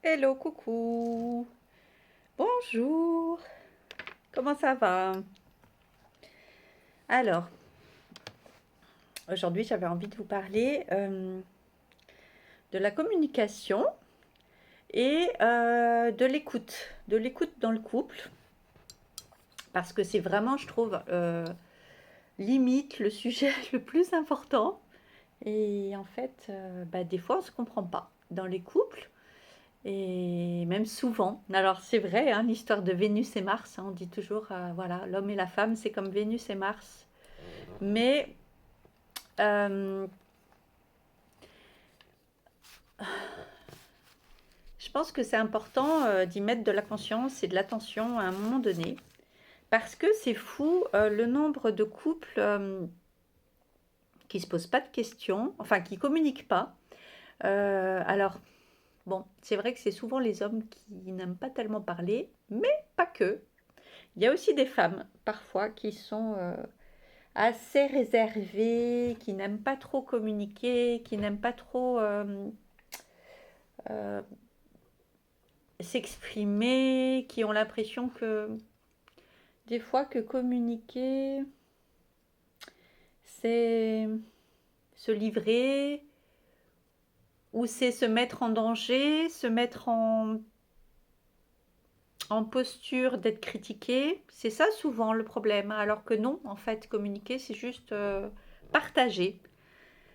Hello, coucou. Bonjour. Comment ça va? Alors, aujourd'hui, j'avais envie de vous parler de la communication et de l'écoute dans le couple, parce que c'est vraiment, je trouve, limite le sujet le plus important. Et en fait, des fois, on ne se comprend pas dans les couples. Et même souvent. Alors c'est vrai, hein, l'histoire de Vénus et Mars, hein, on dit toujours, voilà, l'homme et la femme, c'est comme Vénus et Mars. Mais euh, je pense que c'est important d'y mettre de la conscience et de l'attention à un moment donné. Parce que c'est fou le nombre de couples qui se posent pas de questions, enfin qui communiquent pas. Alors, bon, c'est vrai que c'est souvent les hommes qui n'aiment pas tellement parler, mais pas que. Il y a aussi des femmes, parfois, qui sont assez réservées, qui n'aiment pas trop communiquer, qui n'aiment pas trop euh, s'exprimer, qui ont l'impression que des fois que communiquer, c'est se livrer ou c'est se mettre en danger, se mettre en posture d'être critiqué. C'est ça souvent le problème. Alors que non, en fait, communiquer, c'est juste partager.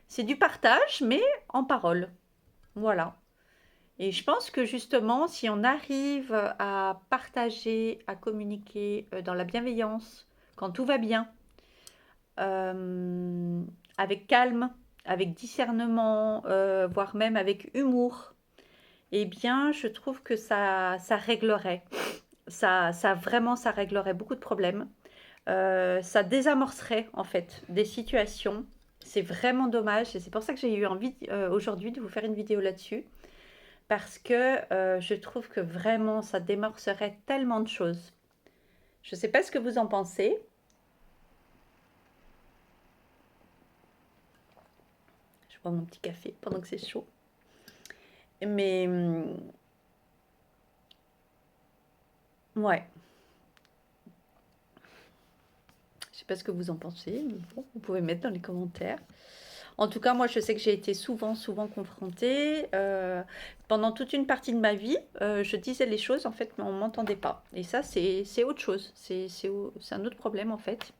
C'est du partage, mais en parole. Voilà. Et je pense que justement, si on arrive à partager, à communiquer dans la bienveillance, quand tout va bien, euh, avec calme, avec discernement, voire même avec humour, eh bien, je trouve que ça réglerait. Ça réglerait beaucoup de problèmes. Ça désamorcerait en fait des situations. C'est vraiment dommage et c'est pour ça que j'ai eu envie aujourd'hui de vous faire une vidéo là-dessus. Parce que je trouve que vraiment ça démorcerait tellement de choses. Je ne sais pas ce que vous en pensez. Je bois mon petit café pendant que c'est chaud. Mais ouais, je ne sais pas ce que vous en pensez. Mais bon, vous pouvez mettre dans les commentaires. En tout cas, moi, je sais que j'ai été souvent confrontée. Pendant toute une partie de ma vie, je disais les choses, en fait, mais on ne m'entendait pas. Et ça, c'est autre chose. C'est un autre problème, en fait.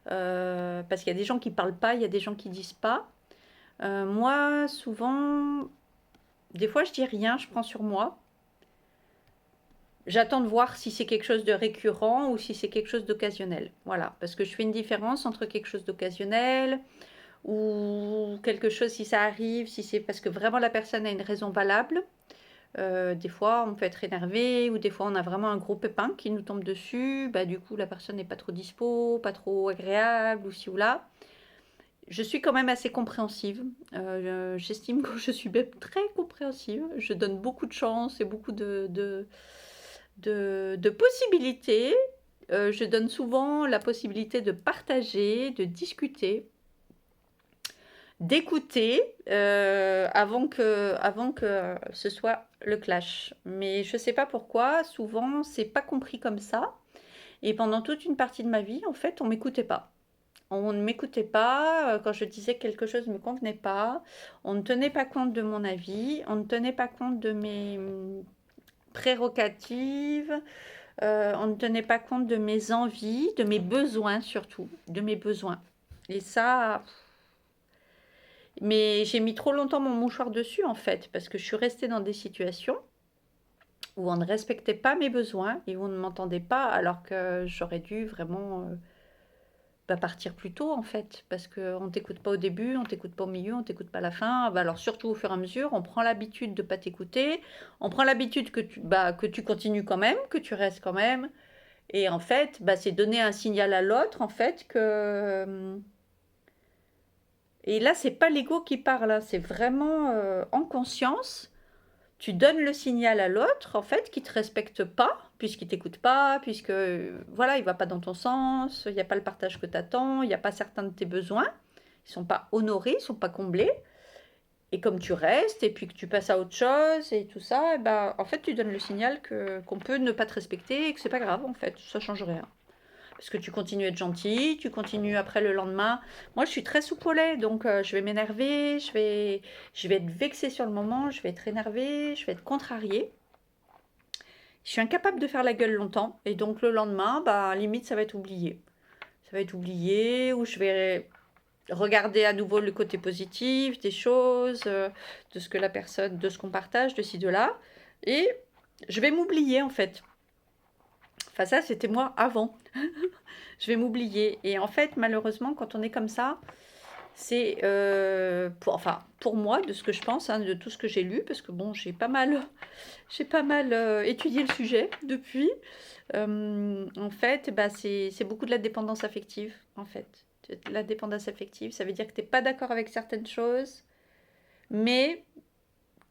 Parce qu'il y a des gens qui ne parlent pas, il y a des gens qui ne disent pas. Moi, souvent, des fois, je dis rien, je prends sur moi. J'attends de voir si c'est quelque chose de récurrent ou si c'est quelque chose d'occasionnel. Voilà, parce que je fais une différence entre quelque chose d'occasionnel ou quelque chose si ça arrive, si c'est parce que vraiment la personne a une raison valable. Des fois, on peut être énervé ou des fois, on a vraiment un gros pépin qui nous tombe dessus. Bah, du coup, la personne n'est pas trop dispo, pas trop agréable ou ci ou là. Je suis quand même assez compréhensive. J'estime que je suis même très compréhensive. Je donne beaucoup de chance et beaucoup de possibilités. Je donne souvent la possibilité de partager, de discuter, d'écouter avant que ce soit le clash. Mais je ne sais pas pourquoi, souvent, c'est pas compris comme ça. Et pendant toute une partie de ma vie, en fait, on m'écoutait pas. On ne m'écoutait pas quand je disais que quelque chose ne me convenait pas. On ne tenait pas compte de mon avis. On ne tenait pas compte de mes prérogatives. On ne tenait pas compte de mes envies, de mes besoins surtout, de mes besoins. Et ça, mais j'ai mis trop longtemps mon mouchoir dessus en fait, parce que je suis restée dans des situations où on ne respectait pas mes besoins et où on ne m'entendait pas, alors que j'aurais dû vraiment partir plus tôt en fait, parce qu'on ne t'écoute pas au début, on ne t'écoute pas au milieu, on ne t'écoute pas à la fin. Alors surtout au fur et à mesure, on prend l'habitude de ne pas t'écouter, on prend l'habitude que tu continues quand même, que tu restes quand même. Et en fait, c'est donner un signal à l'autre en fait que... Et là, c'est pas l'ego qui parle, hein, c'est vraiment en conscience. Tu donnes le signal à l'autre, en fait, qui te respecte pas, puisqu'il t'écoute pas, puisque, voilà, il va pas dans ton sens, il n'y a pas le partage que tu attends, il n'y a pas certains de tes besoins, ils sont pas honorés, ils sont pas comblés. Et comme tu restes, et puis que tu passes à autre chose, et tout ça, et ben, en fait, tu donnes le signal qu'on peut ne pas te respecter, et que c'est pas grave, en fait, ça change rien. Parce que tu continues à être gentil, tu continues après le lendemain. Moi, je suis très soupe au lait, donc je vais m'énerver, je vais être vexée sur le moment, je vais être énervée, je vais être contrariée. Je suis incapable de faire la gueule longtemps, et donc le lendemain, bah, limite, ça va être oublié. Ça va être oublié, ou je vais regarder à nouveau le côté positif des choses, de ce que la personne, de ce qu'on partage, de ci, de là, et je vais m'oublier en fait. Enfin ça, c'était moi avant. Je vais m'oublier. Et en fait, malheureusement, quand on est comme ça, c'est, enfin, pour moi, de ce que je pense, hein, de tout ce que j'ai lu, parce que bon, j'ai pas mal étudié le sujet depuis. En fait, bah, c'est beaucoup de la dépendance affective, en fait. La dépendance affective, ça veut dire que tu n'es pas d'accord avec certaines choses, mais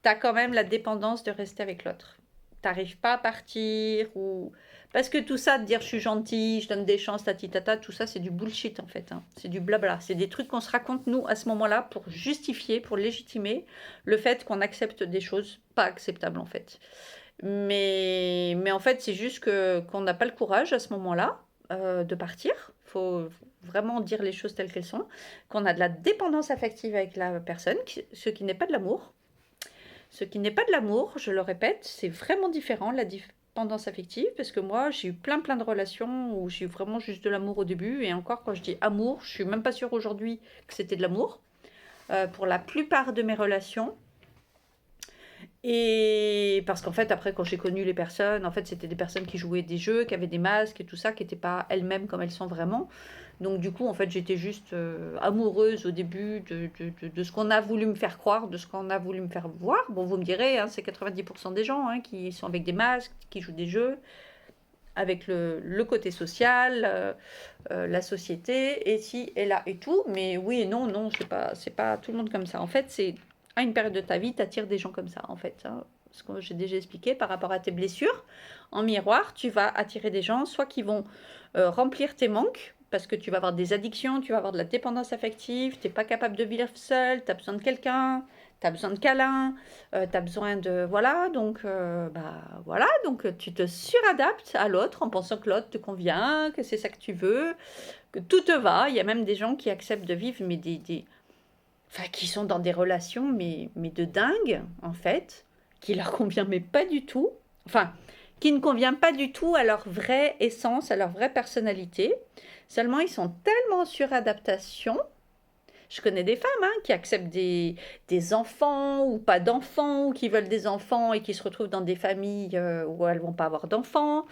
tu as quand même la dépendance de rester avec l'autre. Tu n'arrives pas à partir ou... Parce que tout ça, de dire je suis gentil, je donne des chances, tata, tout ça, c'est du bullshit en fait. Hein. C'est du blabla. C'est des trucs qu'on se raconte nous à ce moment-là pour justifier, pour légitimer le fait qu'on accepte des choses pas acceptables en fait. Mais en fait, c'est juste qu'on n'a pas le courage à ce moment-là de partir. Il faut vraiment dire les choses telles qu'elles sont. Qu'on a de la dépendance affective avec la personne, ce qui n'est pas de l'amour. Ce qui n'est pas de l'amour, je le répète, c'est vraiment différent, la dépendance affective, parce que moi, j'ai eu plein de relations où j'ai eu vraiment juste de l'amour au début, et encore, quand je dis amour, je suis même pas sûre aujourd'hui que c'était de l'amour. Pour la plupart de mes relations, et parce qu'en fait, après, quand j'ai connu les personnes, en fait, c'était des personnes qui jouaient des jeux, qui avaient des masques et tout ça, qui n'étaient pas elles-mêmes comme elles sont vraiment. Donc, du coup, en fait, j'étais juste amoureuse au début de ce qu'on a voulu me faire croire, de ce qu'on a voulu me faire voir. Bon, vous me direz, hein, c'est 90% des gens hein, qui sont avec des masques, qui jouent des jeux, avec le côté social, la société, et ci et là et tout. Mais oui et non, non, c'est pas tout le monde comme ça. En fait, c'est à une période de ta vie, tu attires des gens comme ça, en fait. Hein. Ce que j'ai déjà expliqué par rapport à tes blessures. En miroir, tu vas attirer des gens, soit qui vont remplir tes manques, parce que tu vas avoir des addictions, tu vas avoir de la dépendance affective, tu n'es pas capable de vivre seul, tu as besoin de quelqu'un, tu as besoin de câlins, tu as besoin de... Voilà, donc, voilà, donc tu te suradaptes à l'autre en pensant que l'autre te convient, que c'est ça que tu veux, que tout te va. Il y a même des gens qui acceptent de vivre, mais enfin, qui sont dans des relations, mais de dingue, en fait, qui leur convient, mais pas du tout. Enfin, qui ne convient pas du tout à leur vraie essence, à leur vraie personnalité. Seulement, ils sont tellement en suradaptation. Je connais des femmes hein, qui acceptent des enfants ou pas d'enfants, ou qui veulent des enfants et qui se retrouvent dans des familles où elles vont pas avoir d'enfants.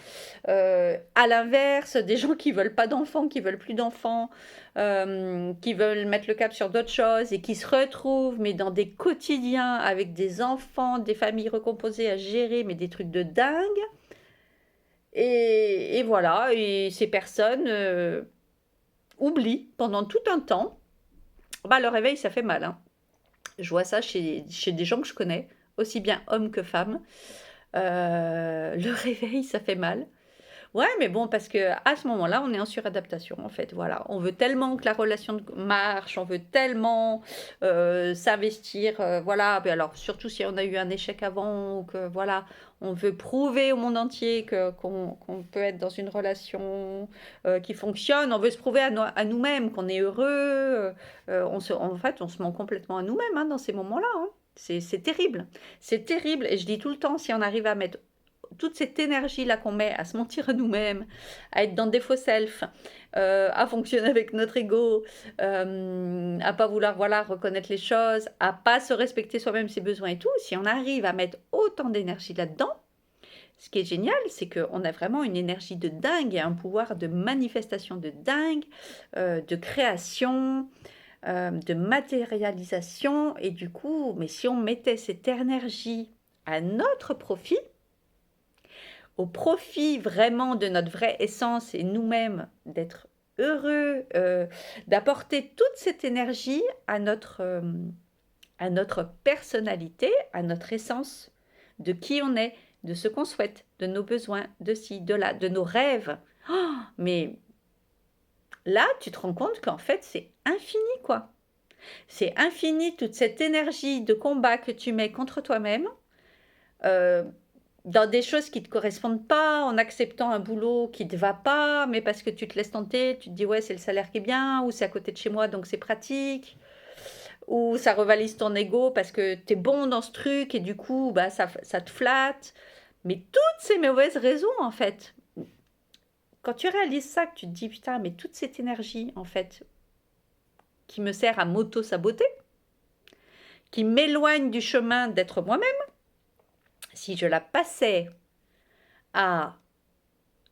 À l'inverse, des gens qui veulent pas d'enfants, qui veulent plus d'enfants, qui veulent mettre le cap sur d'autres choses et qui se retrouvent mais dans des quotidiens avec des enfants, des familles recomposées à gérer, mais des trucs de dingue. Et voilà, et ces personnes oublient pendant tout un temps. Bah, le réveil, ça fait mal. Hein. Je vois ça chez des gens que je connais, aussi bien hommes que femmes. Le réveil, ça fait mal. Ouais, mais bon, parce que à ce moment-là, on est en suradaptation, en fait. Voilà, on veut tellement que la relation marche, on veut tellement s'investir. Voilà, mais alors surtout si on a eu un échec avant ou que voilà, on veut prouver au monde entier qu'on peut être dans une relation qui fonctionne. On veut se prouver à nous-mêmes qu'on est heureux. En fait, on se ment complètement à nous-mêmes hein, dans ces moments-là. Hein. C'est terrible. C'est terrible. Et je dis tout le temps, si on arrive à mettre toute cette énergie-là qu'on met à se mentir à nous-mêmes, à être dans des faux self, à fonctionner avec notre ego, à pas vouloir voilà, reconnaître les choses, à pas se respecter soi-même, ses besoins et tout, si on arrive à mettre autant d'énergie là-dedans, ce qui est génial, c'est qu'on a vraiment une énergie de dingue et un pouvoir de manifestation de dingue, de création, de matérialisation. Et du coup, mais si on mettait cette énergie à notre profit, au profit vraiment de notre vraie essence et nous-mêmes, d'être heureux, d'apporter toute cette énergie à notre personnalité, à notre essence, de qui on est, de ce qu'on souhaite, de nos besoins, de ci, de là, de nos rêves. Oh, mais là, tu te rends compte qu'en fait, c'est infini, quoi. C'est infini toute cette énergie de combat que tu mets contre toi-même, dans des choses qui ne te correspondent pas, en acceptant un boulot qui ne te va pas, mais parce que tu te laisses tenter, tu te dis ouais c'est le salaire qui est bien, ou c'est à côté de chez moi donc c'est pratique, ou ça revalise ton ego parce que tu es bon dans ce truc et du coup bah, ça te flatte. Mais toutes ces mauvaises raisons en fait, quand tu réalises ça, que tu te dis putain mais toute cette énergie en fait qui me sert à m'auto-saboter, qui m'éloigne du chemin d'être moi-même, si je la passais à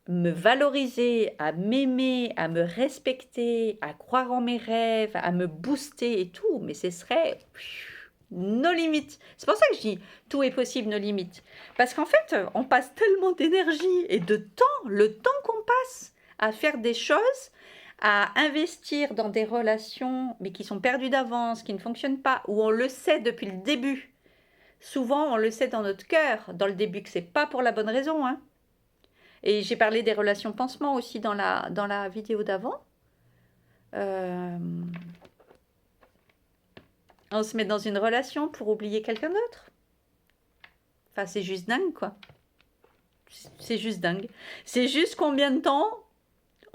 me valoriser, à m'aimer, à me respecter, à croire en mes rêves, à me booster et tout, mais ce serait nos limites. C'est pour ça que je dis tout est possible, nos limites. Parce qu'en fait, on passe tellement d'énergie et de temps, le temps qu'on passe à faire des choses, à investir dans des relations, mais qui sont perdues d'avance, qui ne fonctionnent pas, où on le sait depuis le début. Souvent, on le sait dans notre cœur, dans le début, que c'est pas pour la bonne raison, hein. Et j'ai parlé des relations pansement aussi dans la vidéo d'avant. On se met dans une relation pour oublier quelqu'un d'autre. Enfin, c'est juste dingue, quoi. C'est juste dingue. C'est juste combien de temps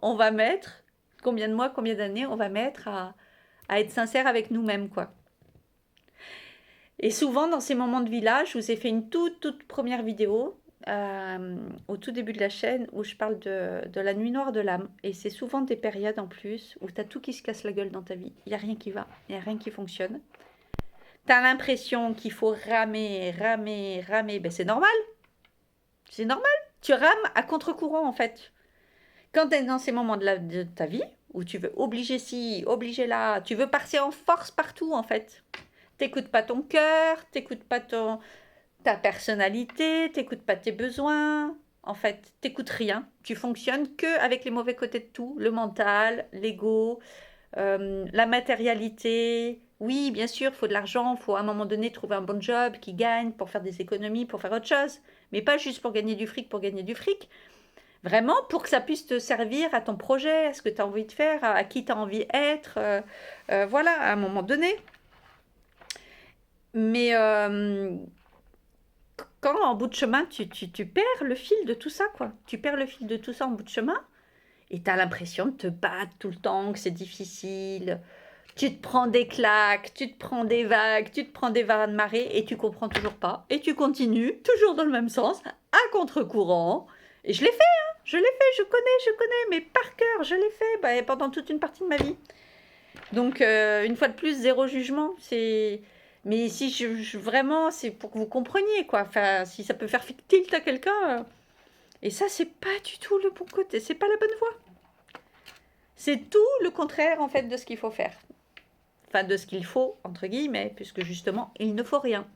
on va mettre, combien de mois, combien d'années on va mettre à être sincère avec nous-mêmes, quoi. Et souvent, dans ces moments de vie-là, je vous ai fait une toute première vidéo au tout début de la chaîne où je parle de la nuit noire de l'âme. Et c'est souvent des périodes en plus où tu as tout qui se casse la gueule dans ta vie. Il n'y a rien qui va, il n'y a rien qui fonctionne. Tu as l'impression qu'il faut ramer. Ben, c'est normal. C'est normal. Tu rames à contre-courant en fait. Quand tu es dans ces moments de ta vie où tu veux obliger ci, obliger là, tu veux partir en force partout en fait. T'écoutes pas ton cœur, t'écoutes pas ta personnalité, t'écoutes pas tes besoins. En fait, t'écoutes rien. Tu fonctionnes que avec les mauvais côtés de tout, le mental, l'ego, la matérialité. Oui, bien sûr, il faut de l'argent, il faut à un moment donné trouver un bon job qui gagne pour faire des économies, pour faire autre chose. Mais pas juste pour gagner du fric, pour gagner du fric. Vraiment pour que ça puisse te servir à ton projet, à ce que tu as envie de faire, à qui tu as envie d'être. Voilà, à un moment donné. Mais quand en bout de chemin, tu perds le fil de tout ça, quoi. Tu perds le fil de tout ça en bout de chemin et tu as l'impression de te battre tout le temps, que c'est difficile. Tu te prends des claques, tu te prends des vagues, tu te prends des varas de marée et tu comprends toujours pas. Et tu continues, toujours dans le même sens, à contre-courant. Et je l'ai fait, hein, je l'ai fait, je connais, mais par cœur, je l'ai fait pendant toute une partie de ma vie. Donc, une fois de plus, zéro jugement. Mais si vraiment, c'est pour que vous compreniez, quoi. Enfin, si ça peut faire tilt à quelqu'un. Et ça, c'est pas du tout le bon côté. C'est pas la bonne voie. C'est tout le contraire, en fait, de ce qu'il faut faire. Enfin, de ce qu'il faut, entre guillemets, puisque justement, il ne faut rien.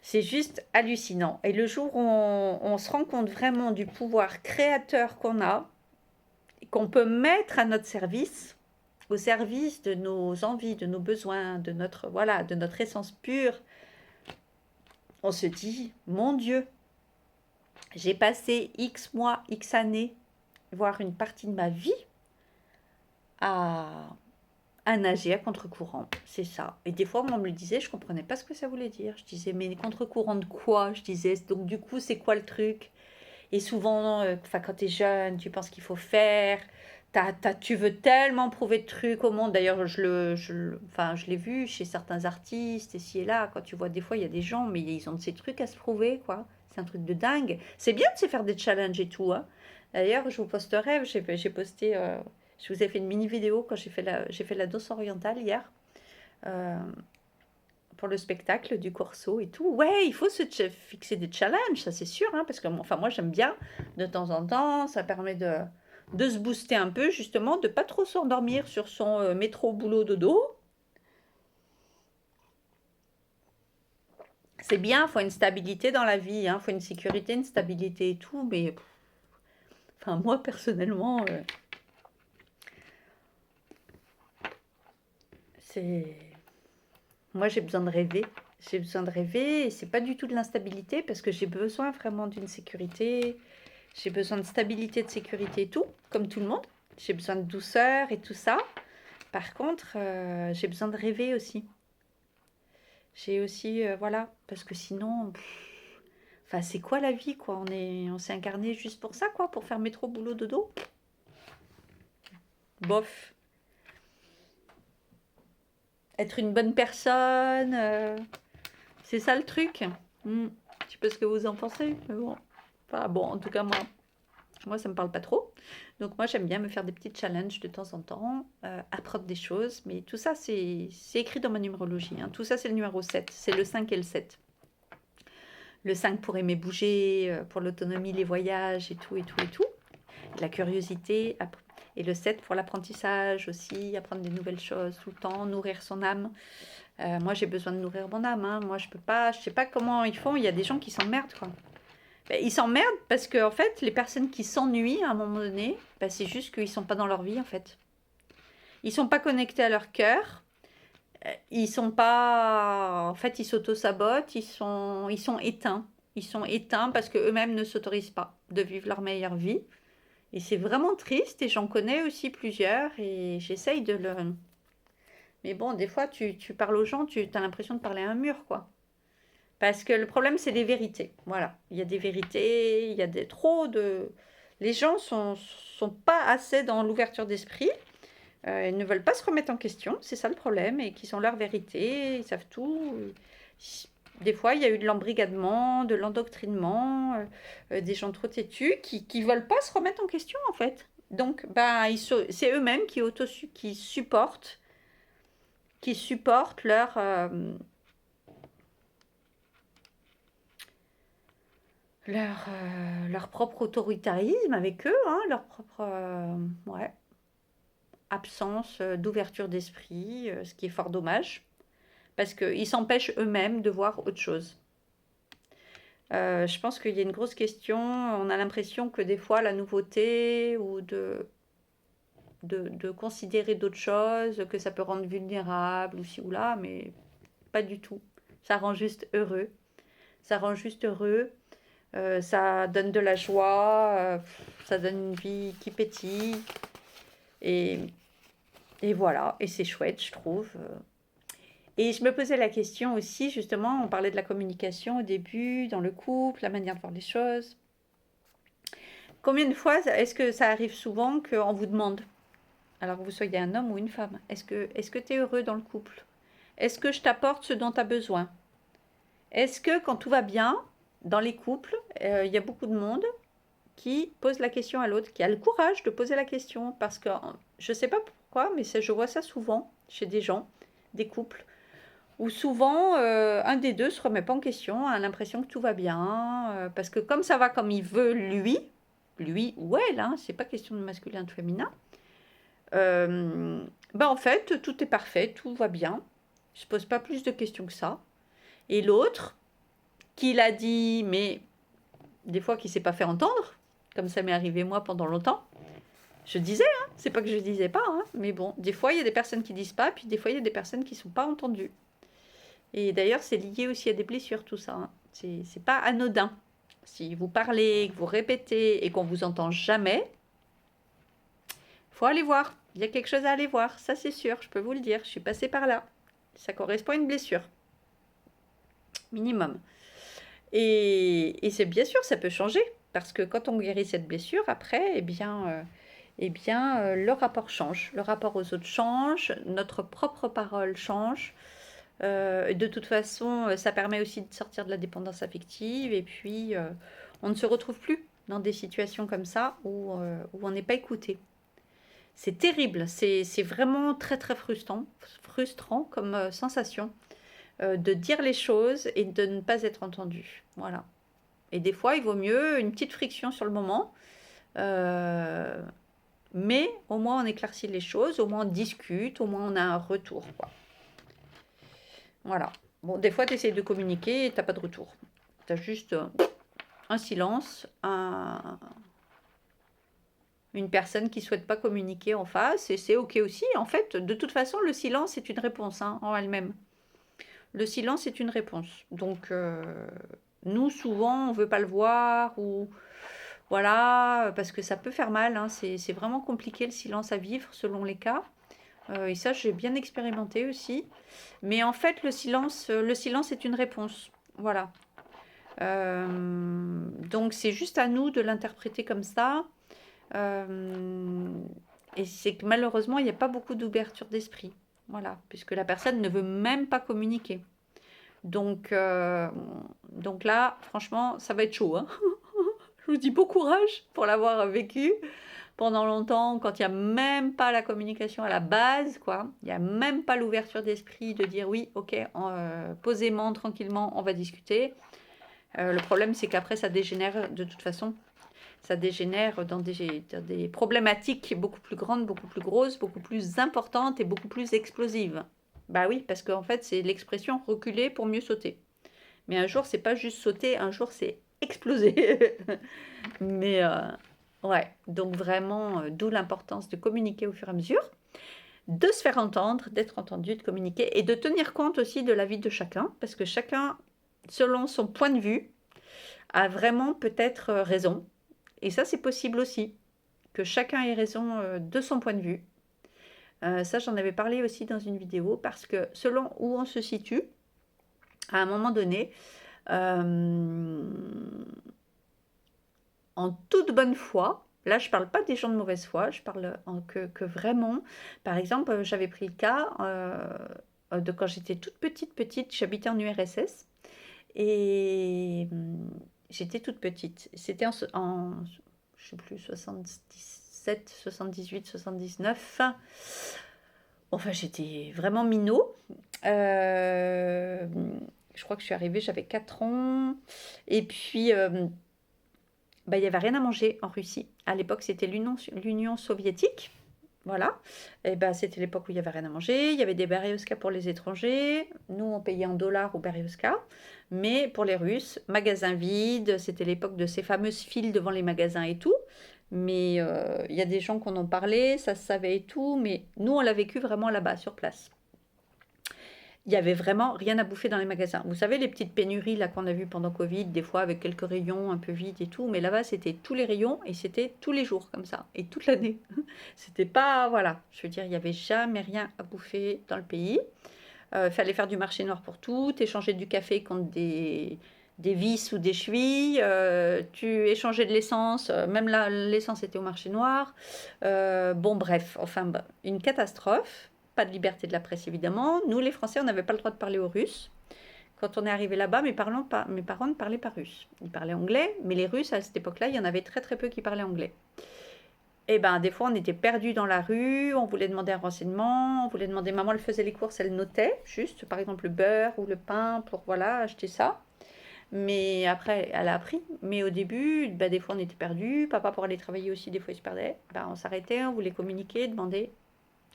C'est juste hallucinant. Et le jour où on se rend compte vraiment du pouvoir créateur qu'on a, qu'on peut mettre à notre service, au service de nos envies, de nos besoins, de notre essence pure, on se dit, mon Dieu, j'ai passé X mois, X années, voire une partie de ma vie à nager à contre-courant. C'est ça. Et des fois, on me le disait, je comprenais pas ce que ça voulait dire. Je disais, mais contre-courant de quoi? Je disais, donc du coup, c'est quoi le truc? Et souvent, quand tu es jeune, tu penses qu'il faut faire. Tu veux tellement prouver de trucs au monde. D'ailleurs, je l'ai vu chez certains artistes, ici et là. Quand tu vois, des fois, il y a des gens, mais ils ont de ces trucs à se prouver, quoi. C'est un truc de dingue. C'est bien de se faire des challenges et tout, hein. D'ailleurs, je vous posterai, j'ai posté, je vous ai fait une mini vidéo quand j'ai fait la danse orientale hier. Pour le spectacle du corso et tout. Ouais, il faut se fixer des challenges, ça c'est sûr, hein, parce que moi j'aime bien de temps en temps, ça permet de se booster un peu, justement, de pas trop s'endormir sur son métro boulot dodo. C'est bien, il faut une stabilité dans la vie, il faut une sécurité, une stabilité et tout, mais enfin moi personnellement, c'est... Moi j'ai besoin de rêver. J'ai besoin de rêver et c'est pas du tout de l'instabilité parce que j'ai besoin vraiment d'une sécurité. J'ai besoin de stabilité, de sécurité et tout, comme tout le monde. J'ai besoin de douceur et tout ça. Par contre, j'ai besoin de rêver aussi. J'ai aussi, voilà, parce que sinon, enfin, c'est quoi la vie, quoi? On s'est incarné juste pour ça, quoi, pour faire métro, boulot, dodo. Bof. Être une bonne personne, c'est ça le truc. Je sais pas ce que vous en pensez, mais bon. Enfin, bon, en tout cas, moi, ça me parle pas trop. Donc, moi, j'aime bien me faire des petits challenges de temps en temps, apprendre des choses. Mais tout ça, c'est écrit dans ma numérologie, hein. Tout ça, c'est le numéro 7. C'est le 5 et le 7. Le 5 pour aimer bouger, pour l'autonomie, les voyages et tout, et tout, et tout. La curiosité. Et le 7 pour l'apprentissage aussi, apprendre des nouvelles choses tout le temps, nourrir son âme. Moi, j'ai besoin de nourrir mon âme, hein. Moi, je peux pas, je sais pas comment ils font. Il y a des gens qui s'emmerdent, quoi. Ben, ils s'emmerdent parce que, en fait, les personnes qui s'ennuient à un moment donné, ben, c'est juste qu'ils sont pas dans leur vie, en fait. Ils sont pas connectés à leur cœur. Ils sont pas, en fait, ils s'auto-sabotent. Ils sont éteints. Ils sont éteints parce que eux-mêmes ne s'autorisent pas de vivre leur meilleure vie. Et c'est vraiment triste. Et j'en connais aussi plusieurs. Et j'essaye de le. Mais bon, des fois, tu parles aux gens, tu as l'impression de parler à un mur, quoi. Parce que le problème, c'est les vérités. Voilà. Il y a des vérités, il y a trop de. Les gens sont pas assez dans l'ouverture d'esprit. Ils ne veulent pas se remettre en question. C'est ça le problème. Et qui sont leur vérité. Ils savent tout. Des fois, il y a eu de l'embrigadement, de l'endoctrinement, des gens trop têtus qui veulent pas se remettre en question, en fait. Donc, ben, c'est eux-mêmes qui supportent leur propre autoritarisme avec eux, hein, leur propre ouais, absence d'ouverture d'esprit, ce qui est fort dommage, parce qu'ils s'empêchent eux-mêmes de voir autre chose. Je pense qu'il y a une grosse question, on a l'impression que des fois la nouveauté ou de considérer d'autres choses, que ça peut rendre vulnérable ou ci ou là, mais pas du tout. Ça rend juste heureux. Ça rend juste heureux. Ça donne de la joie, ça donne une vie qui pétille. Et, et voilà, et c'est chouette, je trouve. Et je me posais la question aussi, justement, on parlait de la communication au début, dans le couple, la manière de voir les choses. Combien de fois est-ce que ça arrive souvent qu'on vous demande, alors que vous soyez un homme ou une femme, est-ce que tu es heureux dans le couple? Est-ce que je t'apporte ce dont tu as besoin? Est-ce que quand tout va bien, dans les couples, il y a beaucoup de monde qui pose la question à l'autre, qui a le courage de poser la question, parce que je ne sais pas pourquoi, mais je vois ça souvent chez des gens, des couples, où souvent un des deux se remet pas en question, a l'impression que tout va bien, parce que comme ça va comme il veut lui ou elle, hein, c'est pas question de masculin ou de féminin, en fait tout est parfait, tout va bien, je se pose pas plus de questions que ça. Et l'autre, qui l'a dit, mais des fois qui s'est pas fait entendre, comme ça m'est arrivé moi pendant longtemps. Je disais, hein, c'est pas que je disais pas, hein, mais bon, des fois il y a des personnes qui disent pas, puis des fois il y a des personnes qui sont pas entendues. Et d'ailleurs, c'est lié aussi à des blessures, tout ça, hein. C'est pas anodin. Si vous parlez, que vous répétez et qu'on vous entend jamais, faut aller voir. Il y a quelque chose à aller voir, ça c'est sûr, je peux vous le dire. Je suis passée par là. Ça correspond à une blessure, minimum. Et c'est bien sûr, ça peut changer, parce que quand on guérit cette blessure, après, le rapport change. Le rapport aux autres change, notre propre parole change. De toute façon, ça permet aussi de sortir de la dépendance affective, et puis on ne se retrouve plus dans des situations comme ça où on n'est pas écouté. C'est terrible, c'est vraiment très très frustrant comme sensation de dire les choses et de ne pas être entendu. Voilà. Et des fois, il vaut mieux une petite friction sur le moment, mais au moins on éclaircit les choses, au moins on discute, au moins on a un retour, quoi. Voilà. Bon, des fois, tu essaies de communiquer et tu n'as pas de retour. Tu as juste un silence, une personne qui ne souhaite pas communiquer en face, et c'est OK aussi. En fait, de toute façon, le silence est une réponse, hein, en elle-même. Le silence est une réponse. Donc, nous, souvent, on ne veut pas le voir, ou voilà, parce que ça peut faire mal, hein. C'est vraiment compliqué le silence à vivre selon les cas. Et ça, j'ai bien expérimenté aussi. Mais en fait, le silence est une réponse. Voilà. Donc, c'est juste à nous de l'interpréter comme ça. Et c'est que malheureusement, il n'y a pas beaucoup d'ouverture d'esprit. Voilà. Puisque la personne ne veut même pas communiquer. Donc là, franchement, ça va être chaud, hein. Je vous dis bon courage pour l'avoir vécu pendant longtemps, quand il n'y a même pas la communication à la base, quoi. Il n'y a même pas l'ouverture d'esprit de dire oui, ok, posément, tranquillement, on va discuter. Le problème, c'est qu'après, ça dégénère de toute façon. Ça dégénère dans des problématiques beaucoup plus grandes, beaucoup plus grosses, beaucoup plus importantes et beaucoup plus explosives. Bah oui, parce qu'en fait, c'est l'expression reculer pour mieux sauter. Mais un jour, c'est pas juste sauter, un jour, c'est exploser. Mais ouais, donc vraiment, d'où l'importance de communiquer au fur et à mesure, de se faire entendre, d'être entendu, de communiquer et de tenir compte aussi de l'avis de chacun, parce que chacun, selon son point de vue, a vraiment peut-être raison. Et ça, c'est possible aussi, que chacun ait raison de son point de vue. Ça, j'en avais parlé aussi dans une vidéo, parce que selon où on se situe, à un moment donné, en toute bonne foi, là je parle pas des gens de mauvaise foi, je parle que vraiment, par exemple, j'avais pris le cas de quand j'étais toute petite, j'habitais en URSS et j'étais toute petite. C'était je sais plus, 77, 78, 79. Enfin, j'étais vraiment minot. Je crois que je suis arrivée, j'avais 4 ans. Et puis, bah, il n'y avait rien à manger en Russie. À l'époque, c'était l'Union soviétique. Voilà. Et bah, c'était l'époque où il n'y avait rien à manger. Il y avait des berioska pour les étrangers. Nous, on payait en dollars au berioska. Mais pour les Russes, magasin vide. C'était l'époque de ces fameuses files devant les magasins et tout. Mais il y a des gens qui en ont parlé, ça se savait et tout. Mais nous, on l'a vécu vraiment là-bas, sur place. Il y avait vraiment rien à bouffer dans les magasins. Vous savez, les petites pénuries là qu'on a vues pendant Covid, des fois avec quelques rayons un peu vides et tout, mais là-bas, c'était tous les rayons et c'était tous les jours comme ça, et toute l'année. C'était pas, voilà, je veux dire, il n'y avait jamais rien à bouffer dans le pays. Fallait faire du marché noir pour tout, échanger du café contre des vis ou des chevilles, tu échangeais de l'essence, même là, l'essence était au marché noir. Bon, bref, enfin, bah, une catastrophe. Pas de liberté de la presse, évidemment. Nous, les Français, on n'avait pas le droit de parler aux Russes. Quand on est arrivé là-bas, mes parents ne parlaient pas russe. Ils parlaient anglais, mais les Russes, à cette époque-là, il y en avait très très peu qui parlaient anglais. Et ben, des fois, on était perdus dans la rue, on voulait demander un renseignement, on voulait demander, maman, elle faisait les courses, elle notait, juste, par exemple, le beurre ou le pain, pour, voilà, acheter ça. Mais après, elle a appris. Mais au début, bah, des fois, on était perdus. Papa, pour aller travailler aussi, des fois, il se perdait. Bah, on s'arrêtait, on voulait communiquer, demander.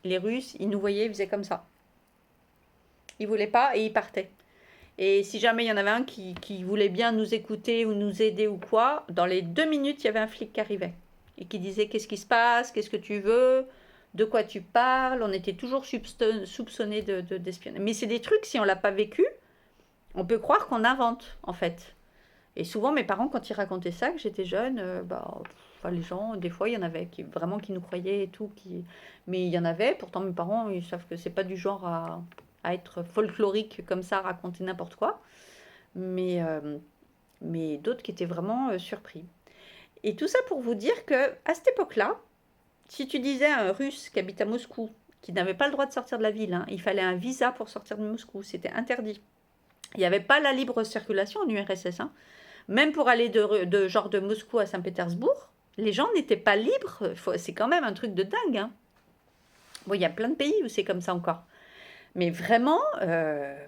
Les Russes, ils nous voyaient, ils faisaient comme ça. Ils voulaient pas et ils partaient. Et si jamais il y en avait un qui voulait bien nous écouter ou nous aider ou quoi, dans les 2 minutes, il y avait un flic qui arrivait. Et qui disait qu'est-ce qui se passe, qu'est-ce que tu veux, de quoi tu parles. On était toujours soupçonnés d'espionner. Mais c'est des trucs, si on l'a pas vécu, on peut croire qu'on invente, en fait. Et souvent, mes parents, quand ils racontaient ça, que j'étais jeune, enfin, les gens, des fois, il y en avait qui vraiment qui nous croyaient et tout, mais il y en avait. Pourtant, mes parents, ils savent que c'est pas du genre à être folklorique comme ça, à raconter n'importe quoi. Mais, mais d'autres qui étaient vraiment surpris. Et tout ça pour vous dire que à cette époque-là, si tu disais à un Russe qui habite à Moscou, qui n'avait pas le droit de sortir de la ville, hein, il fallait un visa pour sortir de Moscou, c'était interdit. Il n'y avait pas la libre circulation en URSS, hein. Même pour aller genre de Moscou à Saint-Pétersbourg, les gens n'étaient pas libres. C'est quand même un truc de dingue, hein. Bon, il y a plein de pays où c'est comme ça encore. Mais vraiment,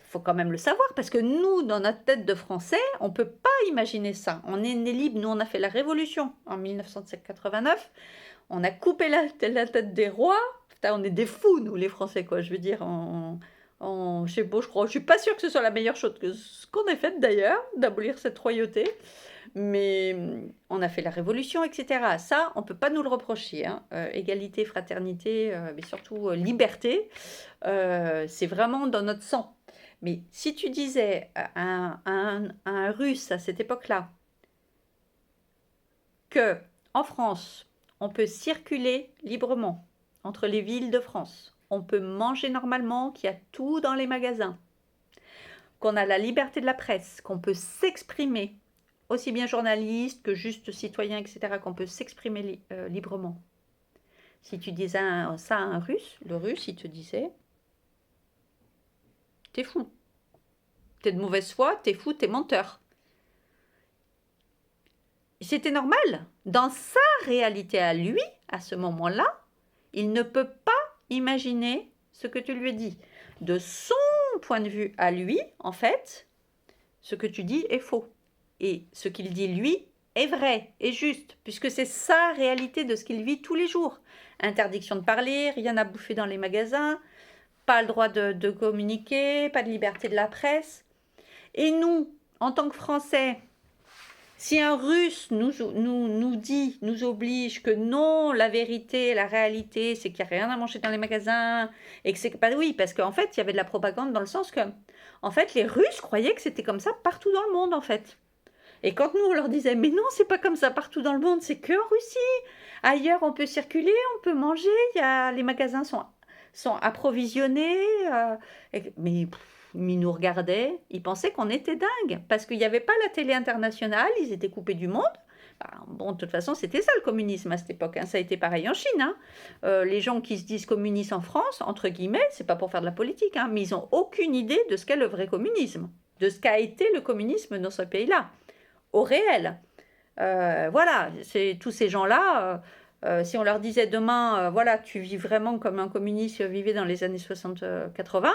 faut quand même le savoir, parce que nous, dans notre tête de Français, on ne peut pas imaginer ça. On est né libre, nous on a fait la révolution en 1989, on a coupé la tête des rois. Putain, on est des fous, nous les Français, quoi. Je veux dire, je sais pas, je suis pas sûre que ce soit la meilleure chose que ce qu'on ait faite d'ailleurs, d'abolir cette royauté. Mais on a fait la révolution, etc. Ça, on ne peut pas nous le reprocher, hein. Égalité, fraternité, mais surtout liberté, c'est vraiment dans notre sang. Mais si tu disais à un Russe à cette époque-là que en France, on peut circuler librement entre les villes de France, on peut manger normalement, qu'il y a tout dans les magasins, qu'on a la liberté de la presse, qu'on peut s'exprimer, aussi bien journaliste que juste citoyen, etc., qu'on peut s'exprimer librement. Si tu disais ça à un Russe, le Russe, il te disait « T'es fou, t'es de mauvaise foi, t'es fou, t'es menteur ». C'était normal. Dans sa réalité à lui, à ce moment-là, il ne peut pas imaginer ce que tu lui dis. De son point de vue à lui, en fait, ce que tu dis est faux. Et ce qu'il dit, lui, est vrai, est juste, puisque c'est sa réalité de ce qu'il vit tous les jours. Interdiction de parler, rien à bouffer dans les magasins, pas le droit de communiquer, pas de liberté de la presse. Et nous, en tant que Français, si un Russe nous dit, nous oblige que non, la vérité, la réalité, c'est qu'il n'y a rien à manger dans les magasins, et que c'est pas oui, parce qu'en fait, il y avait de la propagande dans le sens que, en fait, les Russes croyaient que c'était comme ça partout dans le monde, en fait. Et quand nous, on leur disait, mais non, c'est pas comme ça partout dans le monde, c'est que en Russie. Ailleurs, on peut circuler, on peut manger, les magasins sont approvisionnés, mais ils nous regardaient, ils pensaient qu'on était dingues, parce qu'il n'y avait pas la télé internationale, ils étaient coupés du monde. Bon, de toute façon, c'était ça le communisme à cette époque, hein. Ça a été pareil en Chine, hein. Les gens qui se disent communistes en France, entre guillemets, c'est pas pour faire de la politique, hein, mais ils n'ont aucune idée de ce qu'est le vrai communisme, de ce qu'a été le communisme dans ce pays-là, au réel. Voilà, c'est tous ces gens-là. Si on leur disait demain, voilà, tu vis vraiment comme un communiste vivait dans les années 60-80,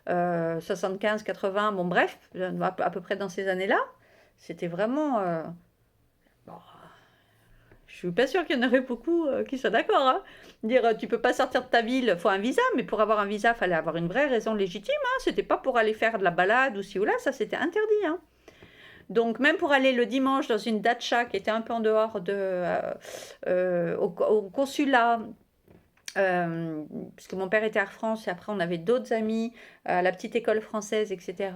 75-80, bon bref, à peu près dans ces années-là, c'était vraiment... bon, je suis pas sûre qu'il y en aurait beaucoup qui soient d'accord. Hein. Dire, tu peux pas sortir de ta ville, il faut un visa, mais pour avoir un visa, il fallait avoir une vraie raison légitime. Hein. C'était pas pour aller faire de la balade ou ci ou là, ça c'était interdit. Hein. Donc même pour aller le dimanche dans une datcha qui était un peu en dehors au consulat, puisque mon père était Air France et après on avait d'autres amis à la petite école française, etc.,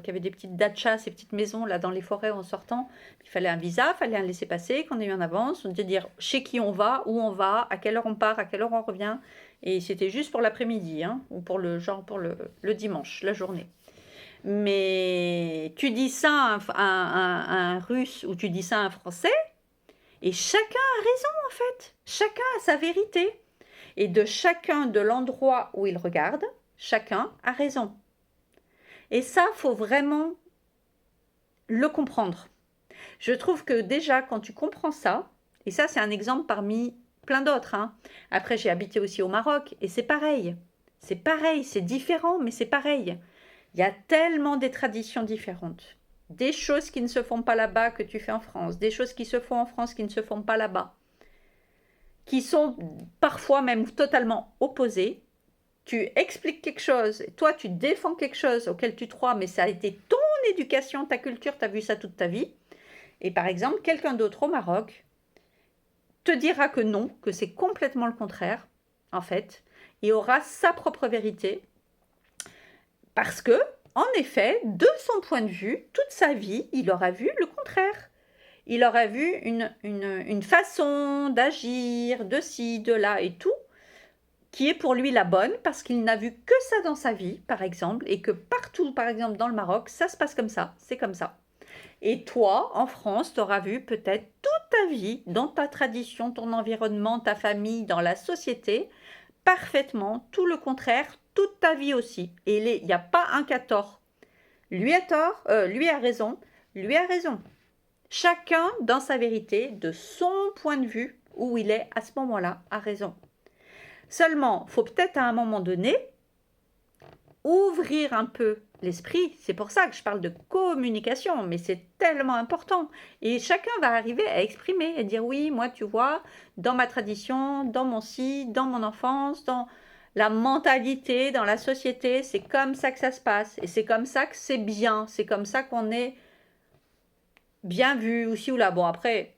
qui avaient des petites datchas, ces petites maisons là dans les forêts en sortant. Il fallait un visa, il fallait un laissez-passer, qu'on ait eu en avance, on devait dire chez qui on va, où on va, à quelle heure on part, à quelle heure on revient. Et c'était juste pour l'après-midi, hein, ou pour le dimanche, la journée. Mais tu dis ça à un Russe ou tu dis ça à un Français, et chacun a raison en fait. Chacun a sa vérité. Et de chacun de l'endroit où il regarde, chacun a raison. Et ça, faut vraiment le comprendre. Je trouve que déjà, quand tu comprends ça, et ça c'est un exemple parmi plein d'autres, hein. Après j'ai habité aussi au Maroc, et c'est pareil. C'est pareil, c'est différent, mais c'est pareil. Il y a tellement des traditions différentes. Des choses qui ne se font pas là-bas que tu fais en France. Des choses qui se font en France qui ne se font pas là-bas. Qui sont parfois même totalement opposées. Tu expliques quelque chose, toi tu défends quelque chose auquel tu crois, mais ça a été ton éducation, ta culture, tu as vu ça toute ta vie. Et par exemple, quelqu'un d'autre au Maroc te dira que non, que c'est complètement le contraire, en fait, et aura sa propre vérité. Parce que, en effet, de son point de vue, toute sa vie, il aura vu le contraire. Il aura vu une façon d'agir, de ci, de là et tout, qui est pour lui la bonne, parce qu'il n'a vu que ça dans sa vie, par exemple, et que partout, par exemple dans le Maroc, ça se passe comme ça, c'est comme ça. Et toi, en France, tu auras vu peut-être toute ta vie, dans ta tradition, ton environnement, ta famille, dans la société, parfaitement tout le contraire, toute ta vie aussi. Et il n'y a pas un qui a tort. Lui a tort, lui a raison, lui a raison. Chacun, dans sa vérité, de son point de vue, où il est à ce moment-là, a raison. Seulement, il faut peut-être à un moment donné ouvrir un peu l'esprit. C'est pour ça que je parle de communication, mais c'est tellement important. Et chacun va arriver à exprimer et dire oui, moi, tu vois, dans ma tradition, dans mon ci, dans mon enfance, dans la mentalité, dans la société, c'est comme ça que ça se passe. Et c'est comme ça que c'est bien. C'est comme ça qu'on est bien vu, ou ci ou là. Bon, après,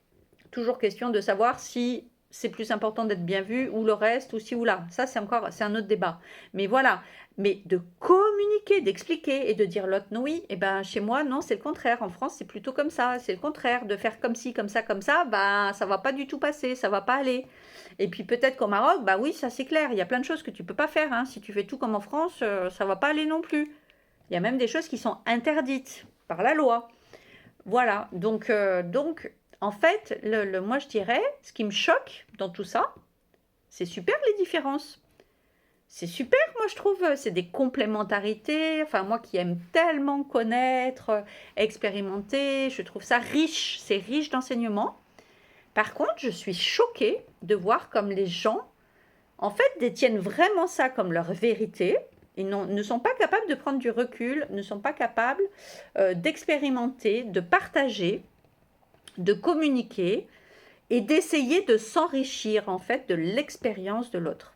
toujours question de savoir si c'est plus important d'être bien vu, ou le reste, ou ci ou là. Ça, c'est un autre débat. Mais voilà, mais de communiquer, d'expliquer et de dire l'autre, non, oui, et ben chez moi, non, c'est le contraire. En France, c'est plutôt comme ça, c'est le contraire. De faire comme ci, comme ça, bah, ça va pas du tout passer, ça va pas aller. Et puis peut-être qu'au Maroc, bah oui, ça c'est clair, il y a plein de choses que tu peux pas faire. Hein. Si tu fais tout comme en France, ça va pas aller non plus. Il y a même des choses qui sont interdites par la loi. Voilà, donc en fait, moi je dirais, ce qui me choque dans tout ça, c'est super les différences. C'est super, moi je trouve, c'est des complémentarités. Enfin, moi qui aime tellement connaître, expérimenter, je trouve ça riche, c'est riche d'enseignements. Par contre, je suis choquée de voir comme les gens, en fait, détiennent vraiment ça comme leur vérité. Ils ne sont pas capables de prendre du recul, ne sont pas capables d'expérimenter, de partager, de communiquer et d'essayer de s'enrichir en fait de l'expérience de l'autre.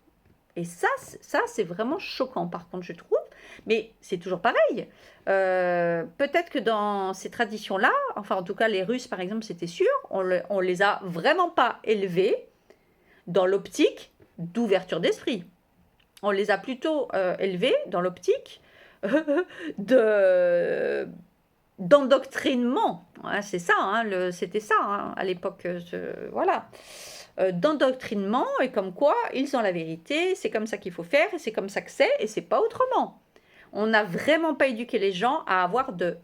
Et ça c'est vraiment choquant par contre, je trouve. Mais c'est toujours pareil. Peut-être que dans ces traditions-là, enfin en tout cas les Russes par exemple, c'était sûr, on les a vraiment pas élevés dans l'optique d'ouverture d'esprit. On les a plutôt élevés dans l'optique de d'endoctrinement. Ouais, c'est ça, hein, c'était ça hein, à l'époque. Voilà. D'endoctrinement et comme quoi ils ont la vérité, c'est comme ça qu'il faut faire, et c'est comme ça que c'est, et c'est pas autrement. On n'a vraiment pas éduqué les gens à avoir de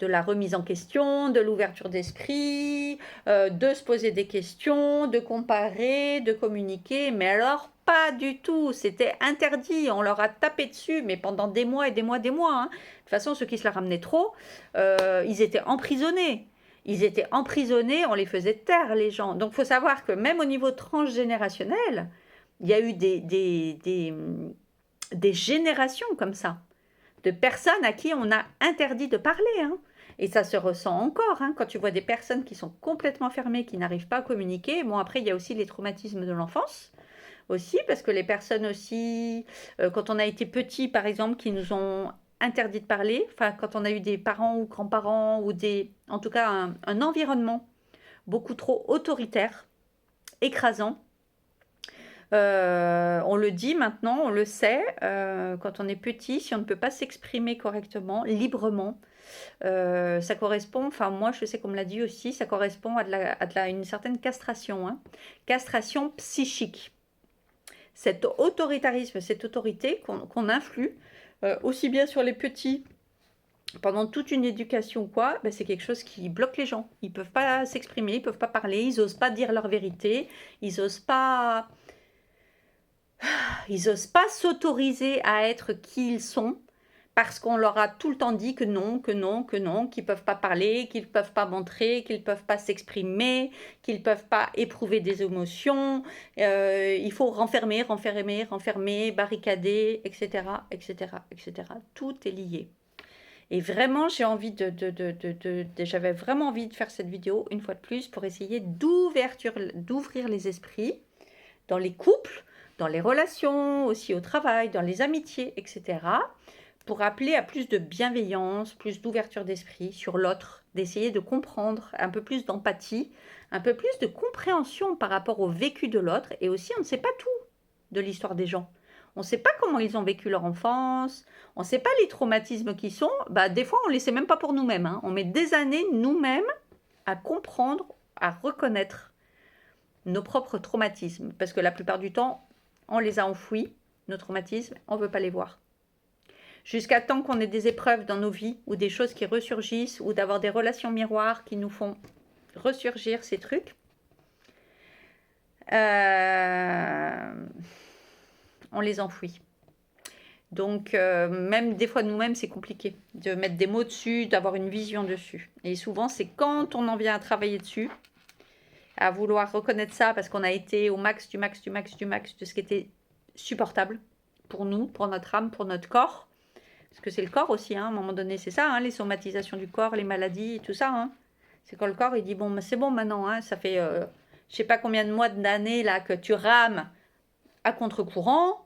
la remise en question, de l'ouverture d'esprit, de se poser des questions, de comparer, de communiquer, mais alors pas du tout, c'était interdit, on leur a tapé dessus, mais pendant des mois et des mois, des mois. Hein. De toute façon, ceux qui se la ramenaient trop, ils étaient emprisonnés. Ils étaient emprisonnés, on les faisait taire, les gens. Donc, il faut savoir que même au niveau transgénérationnel, il y a eu des générations comme ça, de personnes à qui on a interdit de parler. Hein. Et ça se ressent encore, hein, quand tu vois des personnes qui sont complètement fermées, qui n'arrivent pas à communiquer. Bon, après, il y a aussi les traumatismes de l'enfance, aussi, parce que les personnes aussi, quand on a été petit, par exemple, qui nous ont interdit de parler, enfin, quand on a eu des parents ou grands-parents, ou en tout cas, un environnement beaucoup trop autoritaire, écrasant. On le dit maintenant, on le sait, quand on est petit, si on ne peut pas s'exprimer correctement, librement, ça correspond, enfin moi je sais qu'on me l'a dit aussi, ça correspond à une certaine castration, hein, castration psychique. Cet autoritarisme, cette autorité qu'on influe, aussi bien sur les petits, pendant toute une éducation ou quoi, ben c'est quelque chose qui bloque les gens. Ils ne peuvent pas s'exprimer, ils ne peuvent pas parler, ils n'osent pas dire leur vérité, ils n'osent pas s'autoriser à être qui ils sont, parce qu'on leur a tout le temps dit que non, qu'ils ne peuvent pas parler, qu'ils ne peuvent pas montrer, qu'ils ne peuvent pas s'exprimer, qu'ils ne peuvent pas éprouver des émotions, il faut renfermer, barricader, etc., etc., etc. Tout est lié. Et vraiment, j'avais vraiment envie de faire cette vidéo, une fois de plus, pour essayer d'ouvrir les esprits dans les couples, dans les relations, aussi au travail, dans les amitiés, etc., pour appeler à plus de bienveillance, plus d'ouverture d'esprit sur l'autre, d'essayer de comprendre, un peu plus d'empathie, un peu plus de compréhension par rapport au vécu de l'autre. Et aussi, on ne sait pas tout de l'histoire des gens. On ne sait pas comment ils ont vécu leur enfance, on ne sait pas les traumatismes qu'ils sont. Bah, des fois, on ne les sait même pas pour nous-mêmes. Hein. On met des années, nous-mêmes, à comprendre, à reconnaître nos propres traumatismes. Parce que la plupart du temps, on les a enfouis, nos traumatismes, on ne veut pas les voir. Jusqu'à temps qu'on ait des épreuves dans nos vies, ou des choses qui ressurgissent, ou d'avoir des relations miroirs qui nous font ressurgir ces trucs. On les enfouit. Donc, même des fois nous-mêmes, c'est compliqué de mettre des mots dessus, d'avoir une vision dessus. Et souvent, c'est quand on en vient à travailler dessus, à vouloir reconnaître ça, parce qu'on a été au max de ce qui était supportable pour nous, pour notre âme, pour notre corps. Parce que c'est le corps aussi, hein, à un moment donné, c'est ça, hein, les somatisations du corps, les maladies, tout ça. Hein. C'est quand le corps, il dit, bon, c'est bon maintenant, hein, ça fait, je sais pas combien de mois, d'années, là, que tu rames à contre-courant.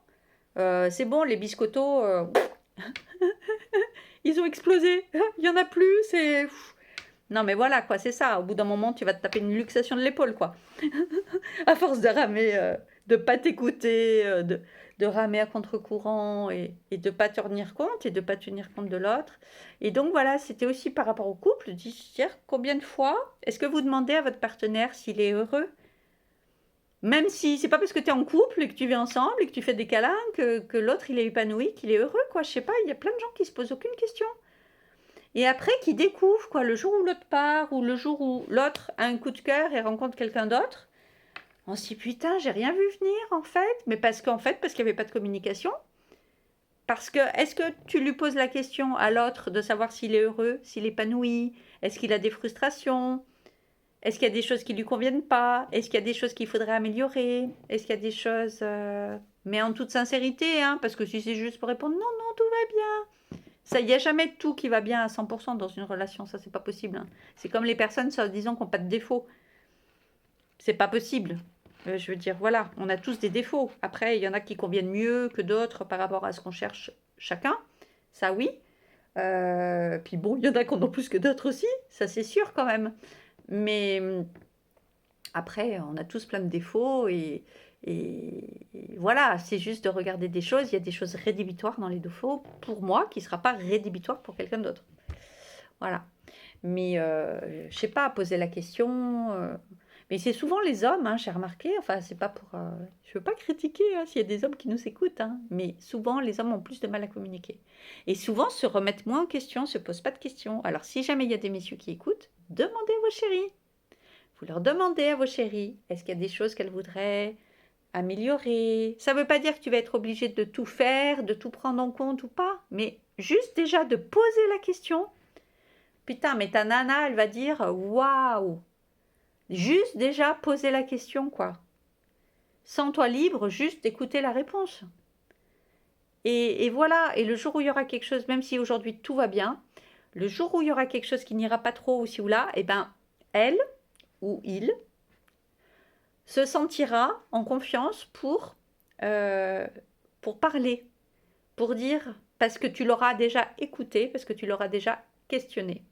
C'est bon, les biscottos, ils ont explosé. Il n'y en a plus, c'est... Non, mais voilà, quoi, c'est ça. Au bout d'un moment, tu vas te taper une luxation de l'épaule, quoi. À force de ramer, de pas t'écouter, de ramer à contre-courant et de pas te tenir compte et de pas tenir compte de l'autre. Et donc voilà, c'était aussi par rapport au couple, de dire combien de fois est-ce que vous demandez à votre partenaire s'il est heureux? Même si c'est pas parce que tu es en couple et que tu vis ensemble et que tu fais des câlins que l'autre il est épanoui, qu'il est heureux, quoi. Je sais pas, il y a plein de gens qui se posent aucune question. Et après, qui découvrent, quoi, le jour où l'autre part ou le jour où l'autre a un coup de cœur et rencontre quelqu'un d'autre, on se dit putain, j'ai rien vu venir en fait. Mais parce qu'il n'y avait pas de communication. Parce que, est-ce que tu lui poses la question à l'autre de savoir s'il est heureux, s'il est épanoui, est-ce qu'il a des frustrations, est-ce qu'il y a des choses qui lui conviennent pas, est-ce qu'il y a des choses qu'il faudrait améliorer, est-ce qu'il y a des choses. Mais en toute sincérité, hein, parce que si c'est juste pour répondre non, non, tout va bien. Ça, il n'y a jamais tout qui va bien à 100% dans une relation, ça c'est pas possible. Hein. C'est comme les personnes, disons, qui n'ont pas de défauts. C'est pas possible. Je veux dire, voilà, on a tous des défauts. Après, il y en a qui conviennent mieux que d'autres par rapport à ce qu'on cherche chacun. Ça, oui. Puis bon, il y en a qui en ont plus que d'autres aussi. Ça, c'est sûr quand même. Mais après, on a tous plein de défauts et voilà, c'est juste de regarder des choses. Il y a des choses rédhibitoires dans les défauts pour moi qui ne sera pas rédhibitoire pour quelqu'un d'autre. Voilà. Mais je sais pas, poser la question. Mais c'est souvent les hommes, hein, j'ai remarqué. Enfin, c'est pas pour. Je veux pas critiquer hein, s'il y a des hommes qui nous écoutent, hein, mais souvent les hommes ont plus de mal à communiquer. Et souvent se remettent moins en question, se posent pas de questions. Alors si jamais il y a des messieurs qui écoutent, demandez à vos chéris. Vous leur demandez à vos chéris, est-ce qu'il y a des choses qu'elles voudraient améliorer? Ça veut pas dire que tu vas être obligé de tout faire, de tout prendre en compte ou pas, mais juste déjà de poser la question. Putain, mais ta nana, elle va dire waouh! Juste déjà poser la question, quoi. Sens-toi libre juste d'écouter la réponse. Et voilà, et le jour où il y aura quelque chose, même si aujourd'hui tout va bien, le jour où il y aura quelque chose qui n'ira pas trop ou ci ou là, eh ben, elle ou il se sentira en confiance pour parler, pour dire, parce que tu l'auras déjà écouté, parce que tu l'auras déjà questionné.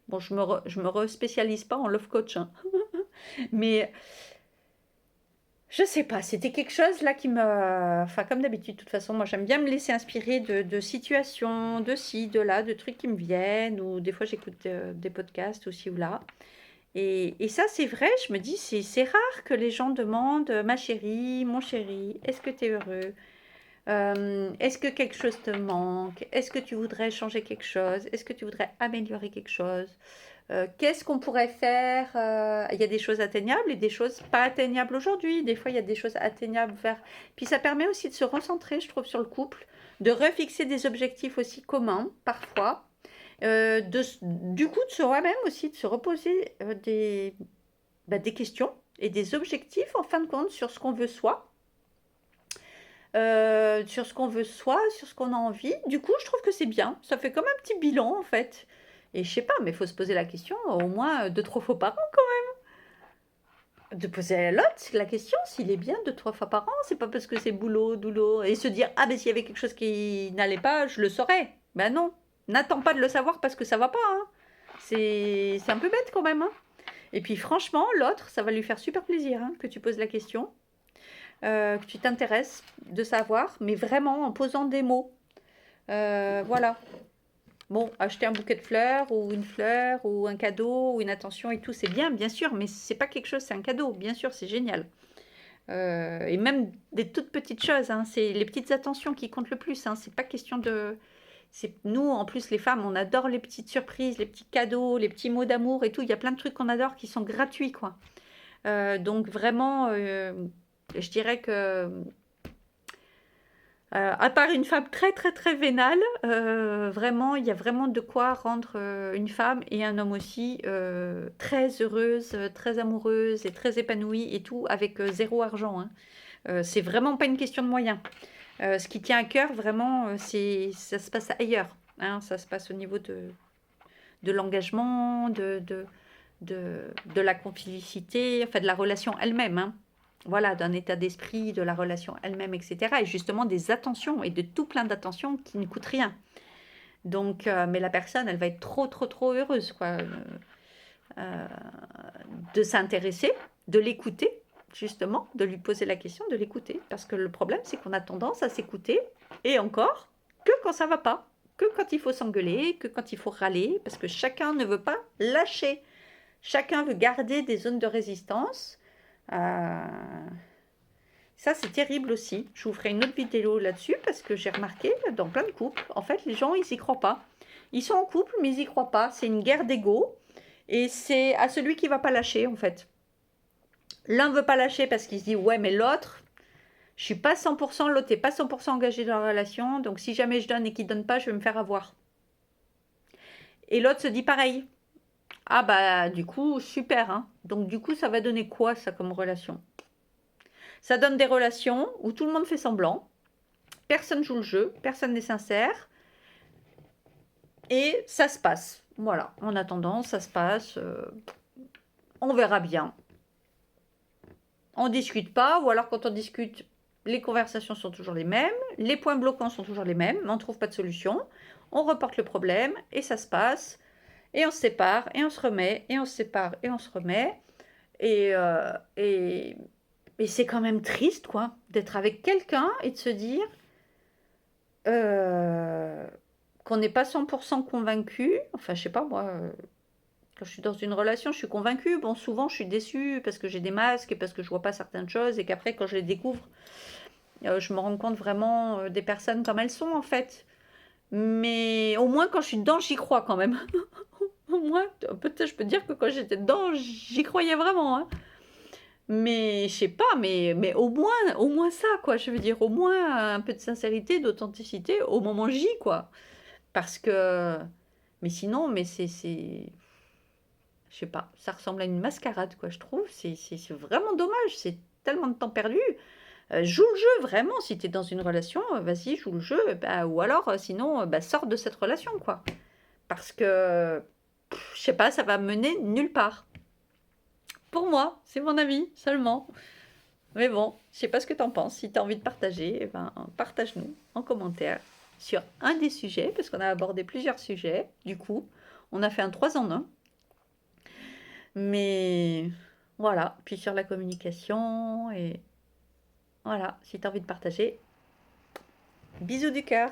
Bon, je me re-spécialise pas en love coach, hein. Mais je sais pas, c'était quelque chose là qui me. Enfin, comme d'habitude, de toute façon, moi j'aime bien me laisser inspirer de situations, de ci, de là, de trucs qui me viennent, ou des fois j'écoute des podcasts aussi ou là. Et ça, c'est vrai, je me dis, c'est rare que les gens demandent ma chérie, mon chéri, est-ce que tu es heureux? Est-ce que quelque chose te manque? Est-ce que tu voudrais changer quelque chose? Est-ce que tu voudrais améliorer quelque chose? Qu'est-ce qu'on pourrait faire? Il y a des choses atteignables et des choses pas atteignables aujourd'hui. Des fois, il y a des choses atteignables vers. Puis ça permet aussi de se recentrer, je trouve, sur le couple, de refixer des objectifs aussi communs, parfois. Du coup, de soi-même aussi, de se reposer des questions et des objectifs, en fin de compte, sur ce qu'on veut soi. Sur ce qu'on veut soi, sur ce qu'on a envie. Du coup, je trouve que c'est bien. Ça fait comme un petit bilan, en fait. Et je sais pas, mais il faut se poser la question au moins 2-3 fois par an, quand même. De poser à l'autre la question s'il est bien 2-3 fois par an. C'est pas parce que c'est boulot, doulot. Et se dire, ah ben s'il y avait quelque chose qui n'allait pas, je le saurais. Ben non. N'attends pas de le savoir parce que ça va pas. Hein. C'est un peu bête quand même. Hein. Et puis franchement, l'autre, ça va lui faire super plaisir hein, que tu poses la question. Que tu t'intéresses de savoir, mais vraiment en posant des mots. Voilà. Bon, acheter un bouquet de fleurs ou un cadeau ou une attention et tout, c'est bien sûr, mais c'est pas quelque chose, c'est un cadeau, bien sûr, c'est génial. Et même des toutes petites choses, hein, c'est les petites attentions qui comptent le plus. Hein, c'est pas question de. Nous, en plus, les femmes, on adore les petites surprises, les petits cadeaux, les petits mots d'amour et tout. Il y a plein de trucs qu'on adore qui sont gratuits, quoi. Donc vraiment, je dirais que à part une femme très très très vénale, vraiment, il y a vraiment de quoi rendre une femme et un homme aussi très heureuse, très amoureuse et très épanouie et tout avec zéro argent. Hein. C'est vraiment pas une question de moyens. Ce qui tient à cœur, vraiment, ça se passe ailleurs. Hein, ça se passe au niveau de l'engagement, de la complicité, enfin de la relation elle-même. Hein. Voilà, d'un état d'esprit, de la relation elle-même, etc. Et justement des attentions et de tout plein d'attentions qui ne coûtent rien. Donc, mais la personne, elle va être trop, trop, trop heureuse, quoi, euh, de s'intéresser, de l'écouter, justement, de lui poser la question, de l'écouter. Parce que le problème, c'est qu'on a tendance à s'écouter, et encore, que quand ça va pas, que quand il faut s'engueuler, que quand il faut râler, parce que chacun ne veut pas lâcher. Chacun veut garder des zones de résistance. Euh, Ça, c'est terrible aussi. Je vous ferai une autre vidéo là-dessus parce que j'ai remarqué dans plein de couples, en fait, les gens, ils y croient pas. Ils sont en couple, mais ils y croient pas. C'est une guerre d'ego et c'est à celui qui va pas lâcher, en fait. L'un veut pas lâcher parce qu'il se dit, ouais, mais l'autre, je suis pas 100%, l'autre n'est pas 100% engagé dans la relation, donc si jamais je donne et qu'il donne pas, je vais me faire avoir. Et l'autre se dit pareil. Ah bah, du coup, super, hein. Donc du coup, ça va donner quoi, ça, comme relation? Ça donne des relations où tout le monde fait semblant, personne joue le jeu, personne n'est sincère, et ça se passe. Voilà, en attendant, ça se passe, on verra bien. On discute pas, ou alors quand on discute, les conversations sont toujours les mêmes, les points bloquants sont toujours les mêmes, mais on ne trouve pas de solution. On reporte le problème, et ça se passe, et on se sépare, et on se remet, et on se sépare, et on se remet. Et, et c'est quand même triste, quoi, d'être avec quelqu'un et de se dire euh, qu'on n'est pas 100% convaincu. Enfin, je sais pas, moi, quand je suis dans une relation, je suis convaincue. Bon, souvent, je suis déçue parce que j'ai des masques et parce que je vois pas certaines choses et qu'après, quand je les découvre, je me rends compte vraiment des personnes comme elles sont, en fait. Mais au moins, quand je suis dedans, j'y crois quand même. Au moins, peut-être je peux dire que quand j'étais dedans, j'y croyais vraiment, hein. Mais je sais pas, mais au moins ça, quoi. Je veux dire, au moins un peu de sincérité, d'authenticité au moment J, quoi. Parce que, mais sinon, mais je sais pas, ça ressemble à une mascarade, quoi, je trouve. C'est vraiment dommage, c'est tellement de temps perdu. Joue le jeu, vraiment, si tu es dans une relation, vas-y, joue le jeu. Bah, ou alors, sinon, bah, sors de cette relation, quoi. Parce que, je sais pas, ça va mener nulle part. Pour moi, c'est mon avis seulement. Mais bon, je sais pas ce que t'en penses. Si t'as envie de partager, eh ben, partage-nous en commentaire sur un des sujets, parce qu'on a abordé plusieurs sujets. Du coup, on a fait un 3 en 1. Mais voilà, puis sur la communication, et voilà, si t'as envie de partager, bisous du cœur.